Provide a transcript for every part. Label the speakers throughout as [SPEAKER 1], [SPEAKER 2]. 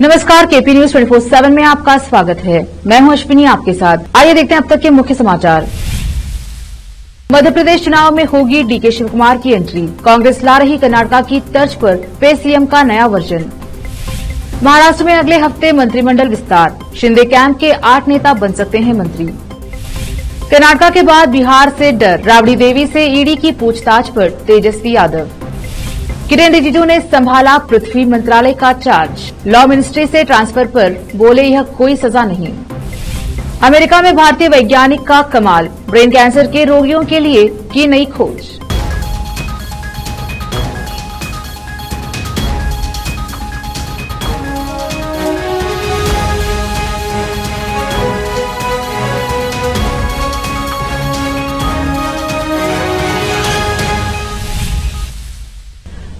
[SPEAKER 1] नमस्कार, KP news 24/7 में आपका स्वागत है। मैं हूं अश्विनी आपके साथ। आइए देखते हैं अब तक के मुख्य समाचार। मध्य प्रदेश चुनाव में होगी डीके शिव कुमार की एंट्री। कांग्रेस ला रही कर्नाटक की तर्ज पर पे सीएम का नया वर्जन। महाराष्ट्र में अगले हफ्ते मंत्रिमंडल विस्तार। शिंदे कैंप के 8 नेता बन सकते हैं मंत्री। कर्नाटक के बाद बिहार से डर। राबड़ी देवी से ईडी की पूछताछ पर तेजस्वी यादव। किरेन रिजिजू ने संभाला पृथ्वी मंत्रालय का चार्ज। लॉ मिनिस्ट्री से ट्रांसफर पर बोले यह कोई सजा नहीं। अमेरिका में भारतीय वैज्ञानिक का कमाल। ब्रेन कैंसर के रोगियों के लिए की नई खोज।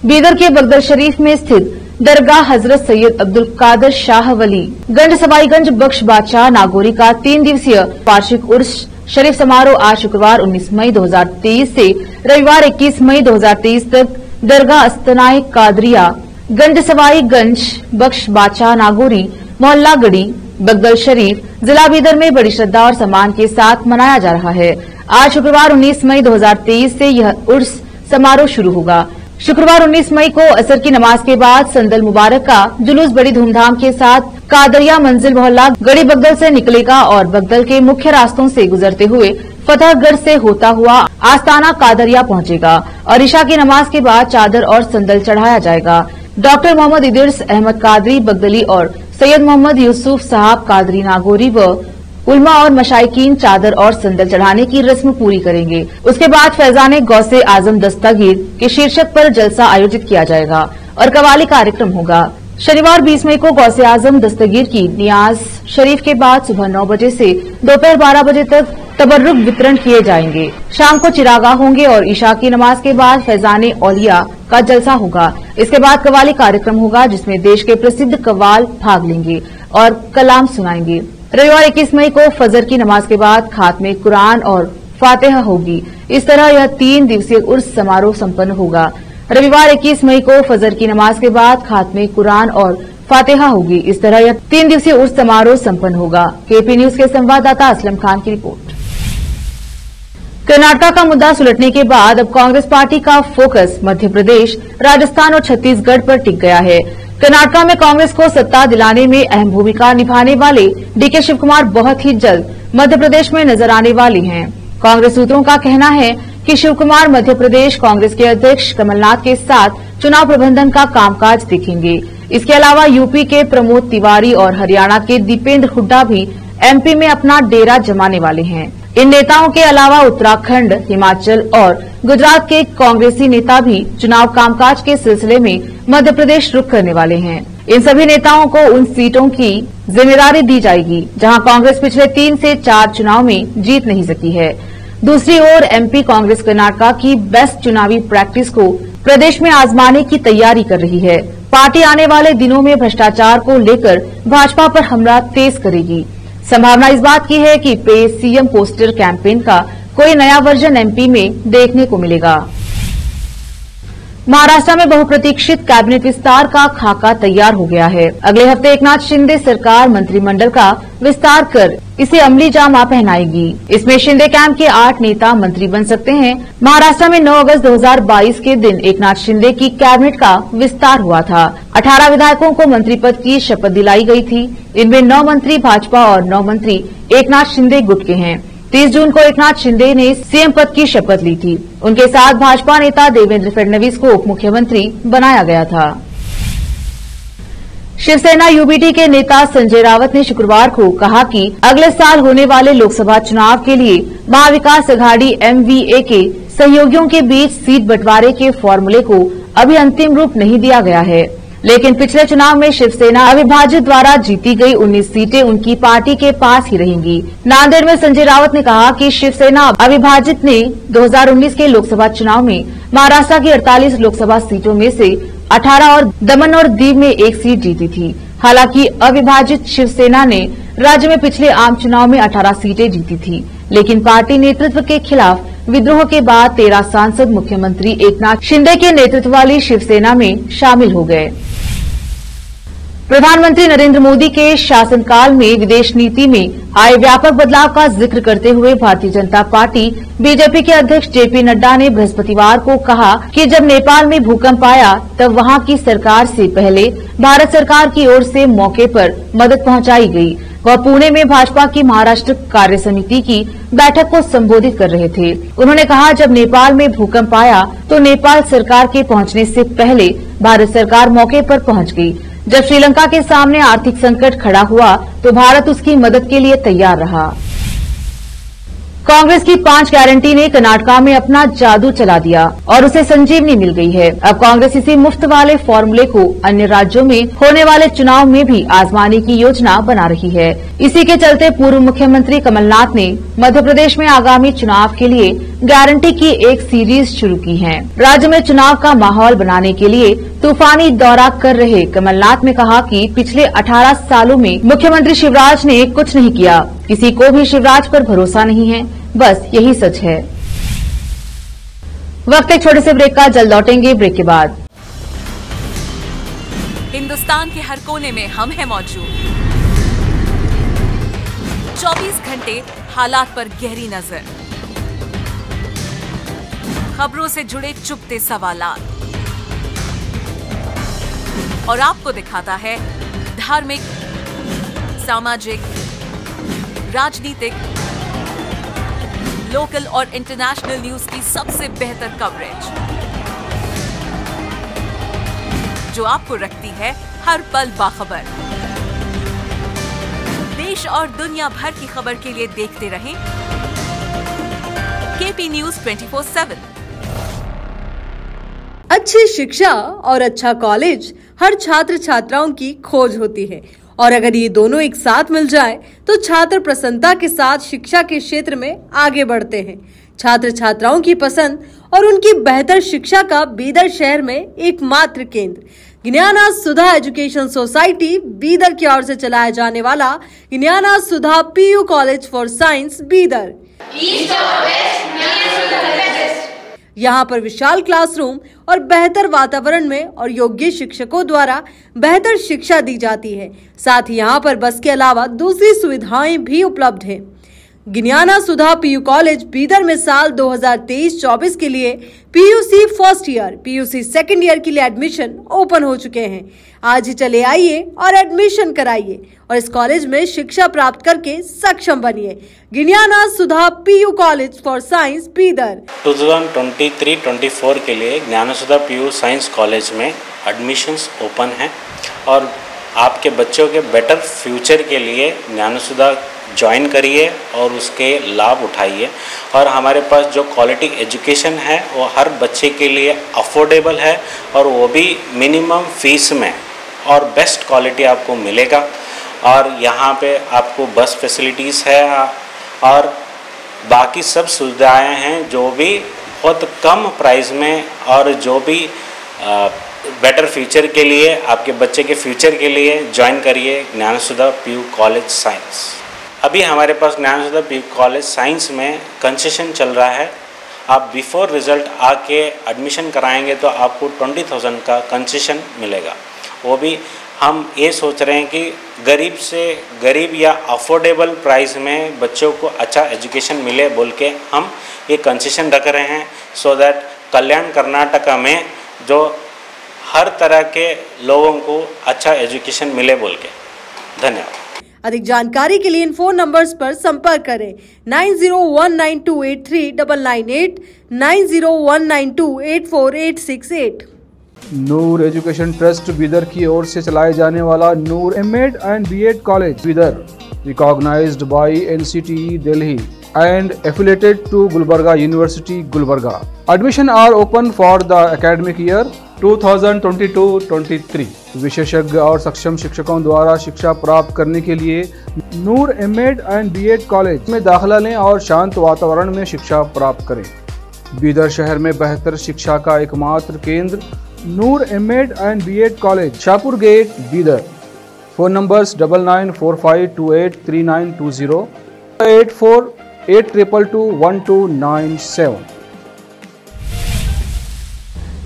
[SPEAKER 1] बीदर के बगदल शरीफ में स्थित दरगाह हजरत सैयद अब्दुल कादर शाह वली गंज सवाईगंज बख्श बादशाह नागौरी का 3 दिवसीय वार्षिक उर्स शरीफ समारोह आज शुक्रवार 19 मई 2023 से रविवार 21 मई 2023 तक दरगाह अस्तनाए कादरिया गंज सवाईगंज बख्श बादशाह नागौरी मोहल्ला गढ़ी बगदल शरीफ जिला बीदर में बड़ी श्रद्धा और सम्मान के साथ मनाया जा रहा है। आज शुक्रवार 19 मई 2023 से यह उर्स समारोह शुरू होगा। शुक्रवार 19 मई को असर की नमाज के बाद संदल मुबारक का जुलूस बड़ी धूमधाम के साथ कादरिया मंजिल मोहल्ला गढ़ी बगदल से निकलेगा और बगदल के मुख्य रास्तों से गुजरते हुए फतहगढ़ से होता हुआ आस्ताना कादरिया पहुंचेगा और ईशा की नमाज के बाद चादर और संदल चढ़ाया जाएगा। डॉक्टर मोहम्मद इदरिस अहमद कादरी बगदली और सैयद मोहम्मद यूसुफ साहब कादरी नागौरी व उलमा और मशाइकीन चादर और संदल चढ़ाने की रस्म पूरी करेंगे। उसके बाद फैजाने गौसे आजम दस्तगीर के शीर्षक पर जलसा आयोजित किया जाएगा और कवाली कार्यक्रम होगा। शनिवार 20 मई को गौसे आजम दस्तगीर की नियाज शरीफ के बाद सुबह 9 बजे से दोपहर 12 बजे तक तबर्रुक वितरण किए जाएंगे। शाम को चिरागा होंगे और ईशा की नमाज के बाद फैजाने औलिया का जलसा होगा। इसके बाद कवाली कार्यक्रम होगा जिसमें देश के प्रसिद्ध कव्वाल भाग लेंगे और कलाम सुनाएंगे। रविवार 21 मई को फजर की नमाज के बाद खात्मे कुरान और फातिहा होगी। इस तरह यह 3 दिवसीय उर्स समारोह संपन्न होगा। रविवार 21 मई को फजर की नमाज के बाद खात्मे कुरान और फातिहा होगी। इस तरह यह 3 दिवसीय उर्स समारोह संपन्न होगा। केपी न्यूज के संवाददाता असलम खान की रिपोर्ट। कर्नाटक का मुद्दा सुलटने के बाद अब कांग्रेस पार्टी का फोकस मध्य प्रदेश, राजस्थान और छत्तीसगढ़ पर टिक गया है। कर्नाटक में कांग्रेस को सत्ता दिलाने में अहम भूमिका निभाने वाले डीके शिव कुमार बहुत ही जल्द मध्य प्रदेश में नजर आने वाले हैं। कांग्रेस सूत्रों का कहना है कि शिव कुमार मध्य प्रदेश कांग्रेस के अध्यक्ष कमलनाथ के साथ चुनाव प्रबंधन का कामकाज देखेंगे। इसके अलावा यूपी के प्रमोद तिवारी और हरियाणा के दीपेंद्र हुड्डा भी एमपी में अपना डेरा जमाने वाले हैं। इन नेताओं के अलावा उत्तराखंड, हिमाचल और गुजरात के कांग्रेसी नेता भी चुनाव कामकाज के सिलसिले में मध्य प्रदेश रुख करने वाले हैं। इन सभी नेताओं को उन सीटों की जिम्मेदारी दी जाएगी जहां कांग्रेस पिछले 3 से 4 चुनाव में जीत नहीं सकी है। दूसरी ओर एमपी कांग्रेस कर्नाटक की बेस्ट चुनावी प्रैक्टिस को प्रदेश में आजमाने की तैयारी कर रही है। पार्टी आने वाले दिनों में भ्रष्टाचार को लेकर भाजपा पर हमला तेज करेगी। संभावना इस बात की है कि पे सीएम पोस्टर कैंपेन का कोई नया वर्जन एमपी में देखने को मिलेगा। महाराष्ट्र में बहुप्रतीक्षित कैबिनेट विस्तार का खाका तैयार हो गया है। अगले हफ्ते एकनाथ शिंदे सरकार मंत्रिमंडल का विस्तार कर इसे अमली जामा पहनाएगी। इसमें शिंदे कैंप के 8 नेता मंत्री बन सकते हैं। महाराष्ट्र में 9 अगस्त 2022 के दिन एकनाथ शिंदे की कैबिनेट का विस्तार हुआ था। 18 विधायकों को मंत्री पद की शपथ दिलाई गई थी। इनमें 9 मंत्री भाजपा और 9 मंत्री एकनाथ शिंदे गुट के हैं। 30 जून को एकनाथ शिंदे ने सीएम पद की शपथ ली थी। उनके साथ भाजपा नेता देवेंद्र फडणवीस को उप मुख्यमंत्री बनाया गया था। शिवसेना यूबीटी के नेता संजय रावत ने शुक्रवार को कहा कि अगले साल होने वाले लोकसभा चुनाव के लिए महाविकास अघाड़ी एमवीए के सहयोगियों के बीच सीट बंटवारे के फॉर्मूले को अभी अंतिम रूप नहीं दिया गया है। लेकिन पिछले चुनाव में शिवसेना अविभाजित द्वारा जीती गई 19 सीटें उनकी पार्टी के पास ही रहेंगी। नांदेड़ में संजय रावत ने कहा कि शिवसेना अविभाजित ने 2019 के लोकसभा चुनाव में महाराष्ट्र की 48 लोकसभा सीटों में से 18 और दमन और दीव में 1 सीट जीती थी। हालांकि अविभाजित शिवसेना ने राज्य में पिछले आम चुनाव में 18 सीटें जीती थी, लेकिन पार्टी नेतृत्व के खिलाफ विद्रोह के बाद 13 सांसद मुख्यमंत्री एकनाथ शिंदे के नेतृत्व वाली शिवसेना में शामिल हो गए। प्रधानमंत्री नरेंद्र मोदी के शासनकाल में विदेश नीति में आए व्यापक बदलाव का जिक्र करते हुए भारतीय जनता पार्टी बीजेपी के अध्यक्ष जेपी नड्डा ने बृहस्पतिवार को कहा कि जब नेपाल में भूकंप आया तब वहां की सरकार से पहले भारत सरकार की ओर से मौके पर मदद पहुंचाई गई। वह पुणे में भाजपा की महाराष्ट्र कार्य समिति की बैठक को संबोधित कर रहे थे। उन्होंने कहा, जब नेपाल में भूकंप आया तो नेपाल सरकार के पहुंचने से पहले भारत सरकार मौके पर पहुंच गई। जब श्रीलंका के सामने आर्थिक संकट खड़ा हुआ तो भारत उसकी मदद के लिए तैयार रहा। कांग्रेस की 5 गारंटी ने कर्नाटका में अपना जादू चला दिया और उसे संजीवनी मिल गई है। अब कांग्रेस इसी मुफ्त वाले फॉर्मूले को अन्य राज्यों में होने वाले चुनाव में भी आजमाने की योजना बना रही है। इसी के चलते पूर्व मुख्यमंत्री कमलनाथ ने मध्य प्रदेश में आगामी चुनाव के लिए गारंटी की एक सीरीज शुरू की है। राज्य में चुनाव का माहौल बनाने के लिए तूफानी दौरा कर रहे कमलनाथ ने कहा कि पिछले 18 सालों में मुख्यमंत्री शिवराज ने कुछ नहीं किया। किसी को भी शिवराज पर भरोसा नहीं है, बस यही सच है। वक्त एक छोटे से ब्रेक का, जल्द लौटेंगे ब्रेक के बाद।
[SPEAKER 2] हिंदुस्तान के हर कोने में हम हैं मौजूद। 24 घंटे हालात पर गहरी नजर, खबरों से जुड़े चुपते सवालात और आपको दिखाता है धार्मिक, सामाजिक, राजनीतिक, लोकल और इंटरनेशनल न्यूज की सबसे बेहतर कवरेज जो आपको रखती है हर पल बाखबर। देश और दुनिया भर की खबर के लिए देखते रहें केपी न्यूज 24/7।
[SPEAKER 3] अच्छी शिक्षा और अच्छा कॉलेज हर छात्र छात्राओं की खोज होती है और अगर ये दोनों एक साथ मिल जाए तो छात्र प्रसन्नता के साथ शिक्षा के क्षेत्र में आगे बढ़ते हैं। छात्र छात्राओं की पसंद और उनकी बेहतर शिक्षा का बीदर शहर में एकमात्र केंद्र ज्ञाना सुधा एजुकेशन सोसाइटी बीदर की ओर से चलाया जाने वाला Gyana Sudha PU college for science Bidar. यहाँ पर विशाल क्लासरूम और बेहतर वातावरण में और योग्य शिक्षकों द्वारा बेहतर शिक्षा दी जाती है। साथ ही यहाँ पर बस के अलावा दूसरी सुविधाएं भी उपलब्ध हैं। ज्ञाना सुधा पीयू कॉलेज बीदर में साल 2023-24 के लिए PUC first year, PUC second year के लिए एडमिशन ओपन हो चुके हैं। आज ही चले आइए और एडमिशन कराइए और इस कॉलेज में शिक्षा प्राप्त करके सक्षम बनिए। Gyana Sudha PU college for science Bidar.
[SPEAKER 4] 2023-24 के लिए Gyana Sudha PU science college में एडमिशन्स ओपन हैं और आपके बच्चों के बेटर फ्यूचर के लिए ज्ञाना सुधा ज्वाइन करिए और उसके लाभ उठाइए। और हमारे पास जो क्वालिटी एजुकेशन है वो हर बच्चे के लिए अफोर्डेबल है और वो भी मिनिमम फीस में और बेस्ट क्वालिटी आपको मिलेगा। और यहाँ पे आपको बस फैसिलिटीज़ है और बाकी सब सुविधाएं हैं जो भी बहुत कम प्राइस में और जो भी बेटर फ्यूचर के लिए आपके बच्चे के फ्यूचर के लिए ज्वाइन करिए ज्ञाना सुधा पीयू कॉलेज साइंस। अभी हमारे पास ज्ञाना सुधा पीयू कॉलेज साइंस में कंसेशन चल रहा है। आप बिफोर रिजल्ट आके एडमिशन कराएंगे तो आपको 20,000 का कंसेशन मिलेगा। वो भी हम ये सोच रहे हैं कि गरीब से गरीब या अफोर्डेबल प्राइस में बच्चों को अच्छा एजुकेशन मिले बोल के हम ये कंसेशन रख रहे हैं सो दैट कल्याण कर्नाटका में जो हर तरह के लोगों को अच्छा एजुकेशन मिले बोल के। धन्यवाद।
[SPEAKER 3] अधिक जानकारी के लिए इन फोन नंबर्स पर संपर्क करें 9019283998, 9019284868।
[SPEAKER 5] नूर एजुकेशन ट्रस्ट बीदर की ओर से चलाए जाने वाला Noor MEd and BEd college Bidar, recognized by NCTE Delhi and affiliated to Gulbarga University, Gulbarga. Admission are open for the academic year 2022-23. विशेषज्ञ और सक्षम शिक्षकों द्वारा शिक्षा प्राप्त करने के लिए नूर एमएड एंड बीएड कॉलेज में दाखिला लें और शांत वातावरण में शिक्षा प्राप्त करें। बीदर शहर में बेहतर शिक्षा का एकमात्र केंद्र Noor MEd and BEd college, Shahpur gate, Bidar. Phone numbers 9945283920, 8482221297।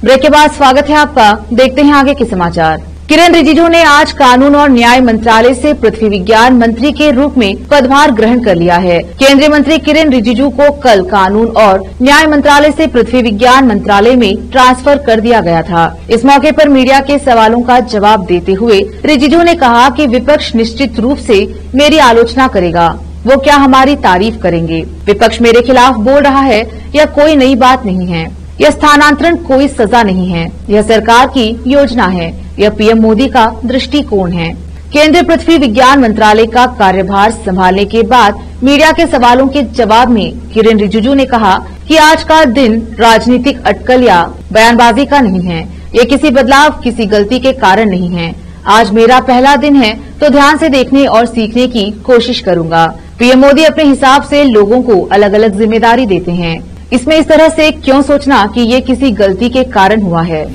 [SPEAKER 1] Break के बाद स्वागत है आपका। देखते हैं आगे के समाचार। किरेन रिजिजू ने आज कानून और न्याय मंत्रालय से पृथ्वी विज्ञान मंत्री के रूप में पदभार ग्रहण कर लिया है। केंद्रीय मंत्री किरेन रिजिजू को कल कानून और न्याय मंत्रालय से पृथ्वी विज्ञान मंत्रालय में ट्रांसफर कर दिया गया था। इस मौके पर मीडिया के सवालों का जवाब देते हुए रिजिजू ने कहा कि विपक्ष निश्चित रूप से मेरी आलोचना करेगा, वो क्या हमारी तारीफ करेंगे। विपक्ष मेरे खिलाफ बोल रहा है, यह कोई नई बात नहीं है। यह स्थानांतरण कोई सजा नहीं है, यह सरकार की योजना है, यह पीएम मोदी का दृष्टिकोण है। केंद्रीय पृथ्वी विज्ञान मंत्रालय का कार्यभार संभालने के बाद मीडिया के सवालों के जवाब में किरेन रिजिजू ने कहा कि आज का दिन राजनीतिक अटकल या बयानबाजी का नहीं है। ये किसी बदलाव, किसी गलती के कारण नहीं है। आज मेरा पहला दिन है, तो ध्यान से देखने और सीखने की कोशिश करूंगा। पीएम मोदी अपने हिसाब से लोगों को अलग अलग जिम्मेदारी देते हैं। इसमें इस तरह से क्यों सोचना कि ये किसी गलती के कारण हुआ है।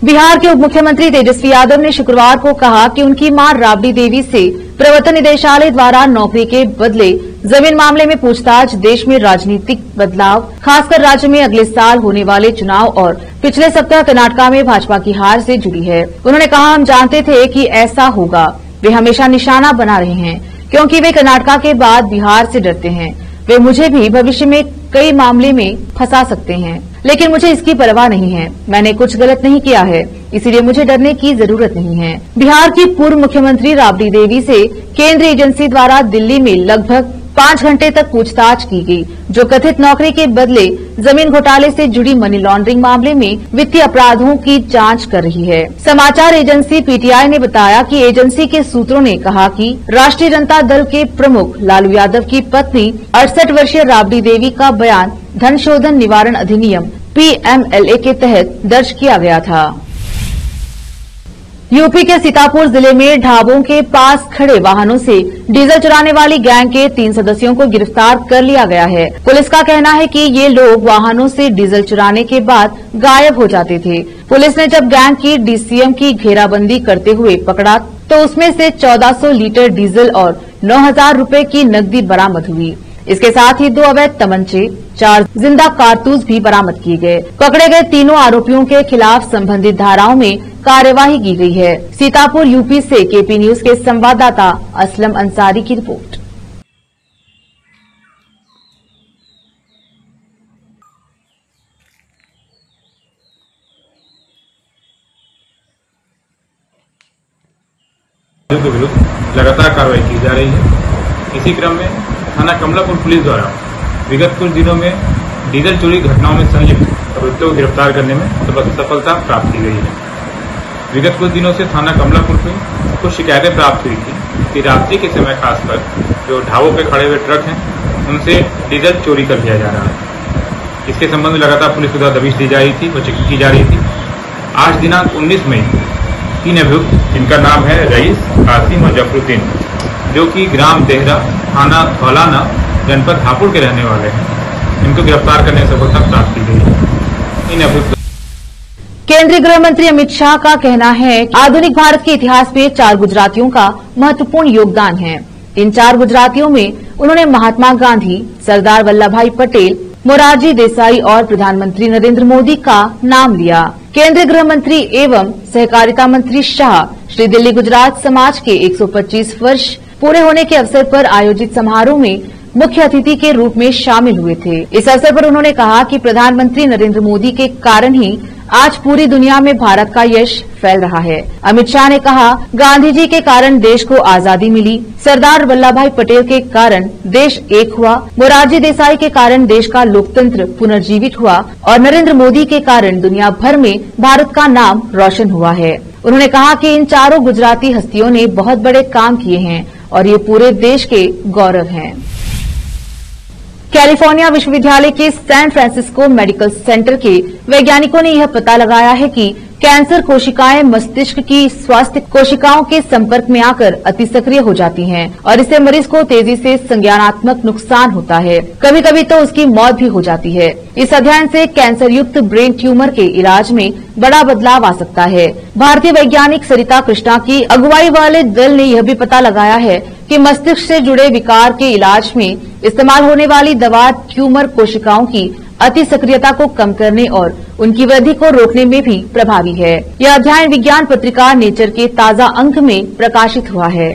[SPEAKER 1] बिहार के उप मुख्यमंत्री तेजस्वी यादव ने शुक्रवार को कहा कि उनकी मां राबड़ी देवी से प्रवर्तन निदेशालय द्वारा नौकरी के बदले जमीन मामले में पूछताछ देश में राजनीतिक बदलाव, खासकर राज्य में अगले साल होने वाले चुनाव और पिछले सप्ताह कर्नाटक में भाजपा की हार से जुड़ी है। उन्होंने कहा, हम जानते थे कि ऐसा होगा। वे हमेशा निशाना बना रहे हैं क्योंकि वे कर्नाटक के बाद बिहार से डरते हैं। वे मुझे भी भविष्य में कई मामले में फंसा सकते हैं, लेकिन मुझे इसकी परवाह नहीं है। मैंने कुछ गलत नहीं किया है, इसीलिए मुझे डरने की जरूरत नहीं है। बिहार की पूर्व मुख्यमंत्री राबड़ी देवी से केंद्रीय एजेंसी द्वारा दिल्ली में लगभग 5 घंटे तक पूछताछ की गई, जो कथित नौकरी के बदले जमीन घोटाले से जुड़ी मनी लॉन्ड्रिंग मामले में वित्तीय अपराधों की जांच कर रही है। समाचार एजेंसी पीटीआई ने बताया कि एजेंसी के सूत्रों ने कहा कि राष्ट्रीय जनता दल के प्रमुख लालू यादव की पत्नी 68 वर्षीय राबड़ी देवी का बयान धन शोधन निवारण अधिनियम PMLA के तहत दर्ज किया गया था। यूपी के सीतापुर जिले में ढाबों के पास खड़े वाहनों से डीजल चुराने वाली गैंग के 3 सदस्यों को गिरफ्तार कर लिया गया है। पुलिस का कहना है कि ये लोग वाहनों से डीजल चुराने के बाद गायब हो जाते थे। पुलिस ने जब गैंग की डीसीएम की घेराबंदी करते हुए पकड़ा तो उसमें से 1400 लीटर डीजल और 9000 रुपए की नकदी बरामद हुई। इसके साथ ही 2 अवैध तमंचे, 4 जिंदा कारतूस भी बरामद किए गए। पकड़े गए तीनों आरोपियों के खिलाफ संबंधित धाराओं में कार्यवाही की गई है। सीतापुर यूपी से केपी न्यूज के संवाददाता असलम अंसारी की रिपोर्ट।
[SPEAKER 6] के विरुद्ध लगातार कार्रवाई की जा रही है। इसी क्रम में थाना कमलापुर पुलिस द्वारा विगत कुछ दिनों में डीजल चोरी घटनाओं में संलिप्त आरोपियों को गिरफ्तार करने में सफलता प्राप्त की गई है। विगत कुछ दिनों से थाना कमलापुर में कुछ शिकायतें प्राप्त हुई थी कि रात्रि के समय खासकर जो ढाबों पे खड़े हुए ट्रक हैं उनसे डीजल चोरी कर लिया जा रहा है। इसके संबंध में लगातार पुलिस द्वारा दबिश दी जा रही थी और चेकिंग की जा रही थी। आज दिनांक 19 मई 3 अभियुक्त, जिनका नाम है रईस, कासिम और जफरुद्दीन, जो कि ग्राम देहरा, थाना धौलाना, जनपद हापुड़ के रहने वाले हैं, इनको गिरफ्तार करने में सफलता प्राप्त की गई है। इन अभियुक्त
[SPEAKER 1] केंद्रीय गृह मंत्री अमित शाह का कहना है आधुनिक भारत के इतिहास में 4 गुजरातियों का महत्वपूर्ण योगदान है। इन 4 गुजरातियों में उन्होंने महात्मा गांधी, सरदार वल्लभ भाई पटेल, मोरारजी देसाई और प्रधानमंत्री नरेंद्र मोदी का नाम लिया। केंद्रीय गृह मंत्री एवं सहकारिता मंत्री शाह श्री दिल्ली गुजरात समाज के 125 वर्ष पूरे होने के अवसर पर आयोजित समारोह में मुख्य अतिथि के रूप में शामिल हुए थे। इस अवसर पर उन्होंने कहा कि प्रधानमंत्री नरेंद्र मोदी के कारण ही आज पूरी दुनिया में भारत का यश फैल रहा है। अमित शाह ने कहा, गांधी जी के कारण देश को आजादी मिली, सरदार वल्लभ भाई पटेल के कारण देश एक हुआ, मोरारजी देसाई के कारण देश का लोकतंत्र पुनर्जीवित हुआ और नरेंद्र मोदी के कारण दुनिया भर में भारत का नाम रोशन हुआ है। उन्होंने कहा कि इन 4 गुजराती हस्तियों ने बहुत बड़े काम किए हैं और ये पूरे देश के गौरव हैं। कैलिफोर्निया विश्वविद्यालय के सैन फ्रांसिस्को मेडिकल सेंटर के वैज्ञानिकों ने यह पता लगाया है कि कैंसर कोशिकाएं मस्तिष्क की स्वास्थ्य कोशिकाओं के संपर्क में आकर अति सक्रिय हो जाती हैं और इससे मरीज को तेजी से संज्ञानात्मक नुकसान होता है, कभी कभी तो उसकी मौत भी हो जाती है। इस अध्ययन से कैंसर युक्त ब्रेन ट्यूमर के इलाज में बड़ा बदलाव आ सकता है। भारतीय वैज्ञानिक सरिता कृष्णा की अगुवाई वाले दल ने यह भी पता लगाया है कि मस्तिष्क से जुड़े विकार के इलाज में इस्तेमाल होने वाली दवा ट्यूमर कोशिकाओं की अति सक्रियता को कम करने और उनकी वृद्धि को रोकने में भी प्रभावी है। यह अध्ययन विज्ञान पत्रिका नेचर के ताजा अंक में प्रकाशित हुआ है।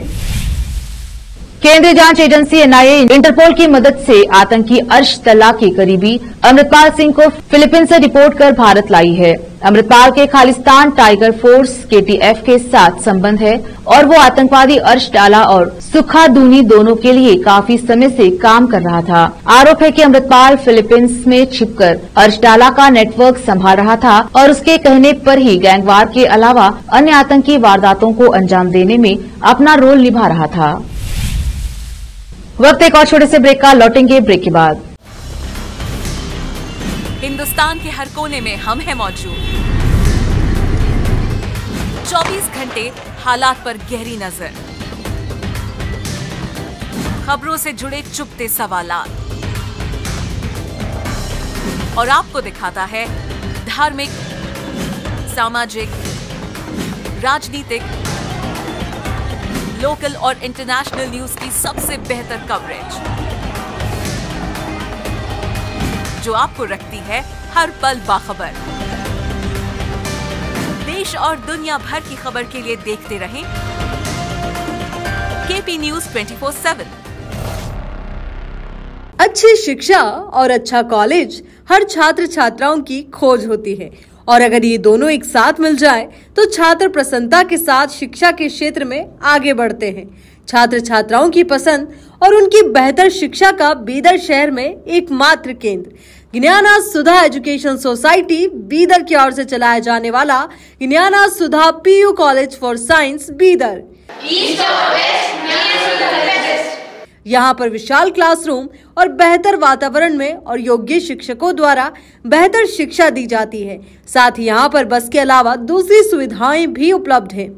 [SPEAKER 1] केंद्रीय जांच एजेंसी एनआईए इंटरपोल की मदद से आतंकी अर्श तल्ला के करीबी अमृतपाल सिंह को फिलीपींस से रिपोर्ट कर भारत लाई है। अमृतपाल के खालिस्तान टाइगर फोर्स केटीएफ के साथ संबंध है और वो आतंकवादी अर्श डाला और सुखादूनी दोनों के लिए काफी समय से काम कर रहा था। आरोप है कि अमृतपाल फिलीपींस में छिपकर अर्श डाला का नेटवर्क संभाल रहा था और उसके कहने पर ही गैंगवार के अलावा अन्य आतंकी वारदातों को अंजाम देने में अपना रोल निभा रहा था। वक्त एक और छोटे से ब्रेक का, लौटेंगे ब्रेक के बाद।
[SPEAKER 2] हिंदुस्तान के हर कोने में हम हैं मौजूद। 24 घंटे हालात पर गहरी नजर, खबरों से जुड़े चुपते सवालात और आपको दिखाता है धार्मिक, सामाजिक, राजनीतिक, लोकल और इंटरनेशनल न्यूज की सबसे बेहतर कवरेज जो आपको रखती है हर पल बाखबर। देश और दुनिया भर की खबर के लिए देखते रहें केपी न्यूज 24/7।
[SPEAKER 3] अच्छी शिक्षा और अच्छा कॉलेज हर छात्र छात्राओं की खोज होती है और अगर ये दोनों एक साथ मिल जाए तो छात्र प्रसन्नता के साथ शिक्षा के क्षेत्र में आगे बढ़ते हैं। छात्र छात्राओं की पसंद और उनकी बेहतर शिक्षा का बीदर शहर में एकमात्र केंद्र ज्ञाना सुधा एजुकेशन सोसाइटी बीदर की ओर से चलाया जाने वाला Gyana Sudha PU college for science Bidar. यहाँ पर विशाल क्लासरूम और बेहतर वातावरण में और योग्य शिक्षकों द्वारा बेहतर शिक्षा दी जाती है। साथ ही यहाँ पर बस के अलावा दूसरी सुविधाएं भी उपलब्ध हैं।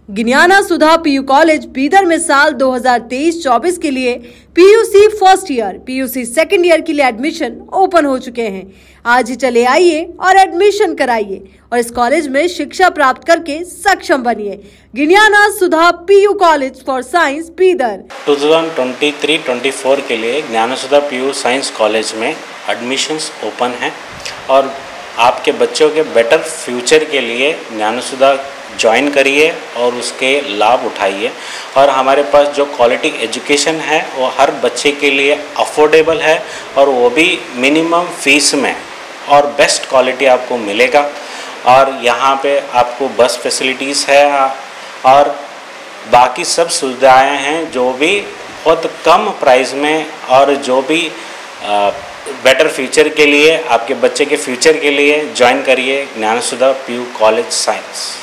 [SPEAKER 3] ज्ञाना सुधा पीयू कॉलेज बीदर में साल 2023-24 के लिए PUC first year, PUC second year के लिए एडमिशन ओपन हो चुके हैं। आज ही चले आइए और एडमिशन कराइए और इस कॉलेज में शिक्षा प्राप्त करके सक्षम बनिए। Gyana Sudha PU college for science Bidar.
[SPEAKER 4] 2023-24 के लिए Gyana Sudha PU science college में एडमिशन्स ओपन हैं और आपके बच्चों के बेटर फ्यूचर के लिए ज्ञाना सुधा ज्वाइन करिए और उसके लाभ उठाइए। और हमारे पास जो क्वालिटी एजुकेशन है वो हर बच्चे के लिए अफोर्डेबल है और वो भी मिनिमम फीस में और बेस्ट क्वालिटी आपको मिलेगा। और यहाँ पे आपको बस फैसिलिटीज़ है और बाकी सब सुविधाएं हैं जो भी बहुत कम प्राइस में और जो भी बेटर फ्यूचर के लिए आपके बच्चे के फ्यूचर के लिए ज्वाइन करिए ज्ञाना सुधा पीयू कॉलेज साइंस।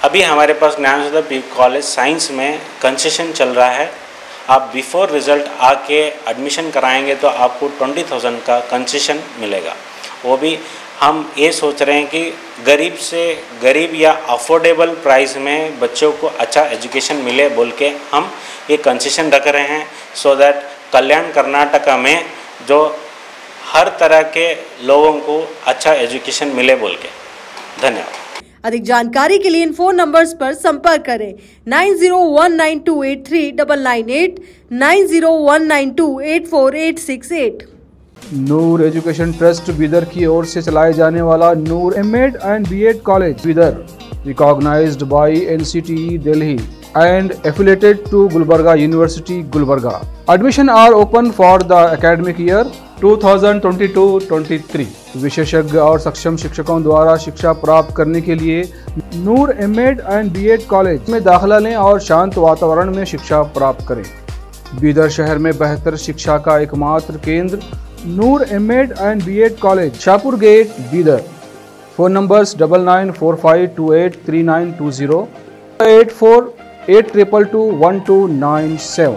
[SPEAKER 4] अभी हमारे पास ज्ञाना सुधा पीयू कॉलेज साइंस में कंसेशन चल रहा है। आप बिफोर रिजल्ट आके एडमिशन कराएंगे तो आपको 20,000 का कंसेशन मिलेगा। वो भी हम ये सोच रहे हैं कि गरीब से गरीब या अफोर्डेबल प्राइस में बच्चों को अच्छा एजुकेशन मिले बोल के हम ये कंसेशन रख रहे हैं सो दैट कल्याण कर्नाटका में जो हर तरह के लोगों को अच्छा एजुकेशन मिले बोल के। धन्यवाद।
[SPEAKER 3] अधिक जानकारी के लिए इन फोन नंबर्स पर संपर्क करें 9019283998, 9019284868।
[SPEAKER 5] नूर एजुकेशन ट्रस्ट बीदर की ओर से चलाए जाने वाला Noor MEd and BEd college Bidar, recognized by NCTE Delhi and affiliated to Gulbarga University, Gulbarga. Admission are open for the academic year 2022-23. विशेषज्ञ और सक्षम शिक्षकों द्वारा शिक्षा प्राप्त करने के लिए नूर एमएड एंड बीएड कॉलेज में दाखिला लें और शांत वातावरण में शिक्षा प्राप्त करें। बीदर शहर में बेहतर शिक्षा का एकमात्र केंद्र Noor MEd and BEd college, Shahpur gate, Bidar. Phone numbers 9945283920, 8482221297।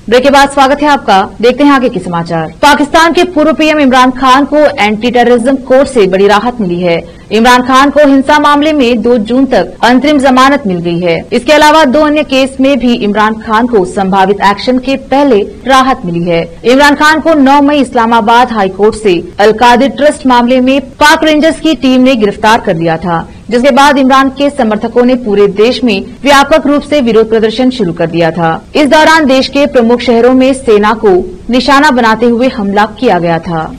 [SPEAKER 1] Break के बाद स्वागत है आपका। देखते हैं आगे के समाचार। पाकिस्तान के पूर्व पीएम इमरान खान को एंटी टेररिज्म कोर्ट से बड़ी राहत मिली है। इमरान खान को हिंसा मामले में 2 जून तक अंतरिम जमानत मिल गई है। इसके अलावा 2 अन्य केस में भी इमरान खान को संभावित एक्शन के पहले राहत मिली है। इमरान खान को 9 मई इस्लामाबाद हाई कोर्ट से अलकादिर ट्रस्ट मामले में पाक रेंजर्स की टीम ने गिरफ्तार कर लिया था, जिसके बाद इमरान के समर्थकों ने पूरे देश में व्यापक रूप से विरोध प्रदर्शन शुरू कर दिया था। इस दौरान देश के प्रमुख शहरों में सेना को निशाना बनाते हुए हमला किया गया था।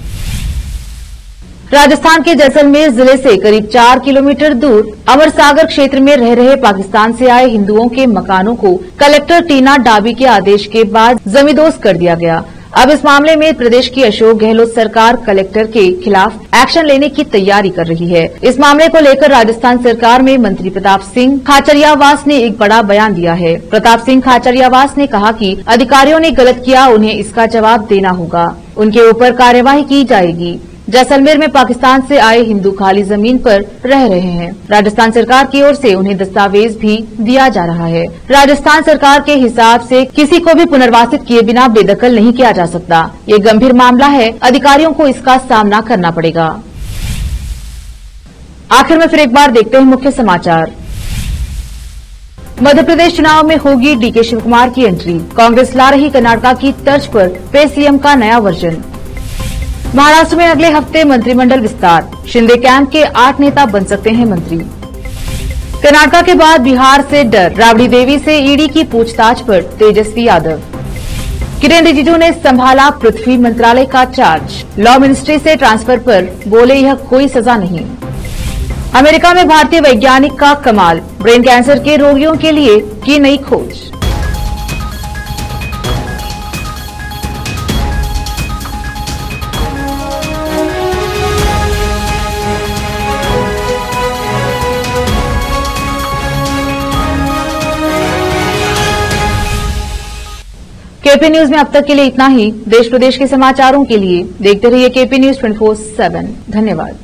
[SPEAKER 1] राजस्थान के जैसलमेर जिले से करीब 4 किलोमीटर दूर अमरसागर क्षेत्र में रह रहे पाकिस्तान से आए हिंदुओं के मकानों को कलेक्टर टीना डाबी के आदेश के बाद जमींदोज कर दिया गया। अब इस मामले में प्रदेश की अशोक गहलोत सरकार कलेक्टर के खिलाफ एक्शन लेने की तैयारी कर रही है। इस मामले को लेकर राजस्थान सरकार में मंत्री प्रताप सिंह खाचरियावास ने एक बड़ा बयान दिया है। प्रताप सिंह खाचरियावास ने कहा कि अधिकारियों ने गलत किया, उन्हें इसका जवाब देना होगा, उनके ऊपर कार्यवाही की जाएगी। जैसलमेर में पाकिस्तान से आए हिंदू खाली जमीन पर रह रहे हैं। राजस्थान सरकार की ओर से उन्हें दस्तावेज भी दिया जा रहा है। राजस्थान सरकार के हिसाब से किसी को भी पुनर्वासित किए बिना बेदखल नहीं किया जा सकता। ये गंभीर मामला है, अधिकारियों को इसका सामना करना पड़ेगा। आखिर में फिर एक बार देखते हैं मुख्य समाचार। मध्य प्रदेश चुनाव में होगी डीके शिव कुमार की एंट्री। कांग्रेस ला रही कर्नाटक की तर्ज पर पे सीएम का नया वर्जन। महाराष्ट्र में अगले हफ्ते मंत्रिमंडल विस्तार। शिंदे कैंप के 8 नेता बन सकते हैं मंत्री। कर्नाटक के बाद बिहार से डर। राबड़ी देवी से ईडी की पूछताछ पर तेजस्वी यादव। किरेन रिजिजू ने संभाला पृथ्वी मंत्रालय का चार्ज। लॉ मिनिस्ट्री से ट्रांसफर पर बोले यह कोई सजा नहीं। अमेरिका में भारतीय वैज्ञानिक का कमाल। ब्रेन कैंसर के रोगियों के लिए की नई खोज। केपी न्यूज में अब तक के लिए इतना ही। देश प्रदेश के समाचारों के लिए देखते रहिए केपी न्यूज 24/7। धन्यवाद।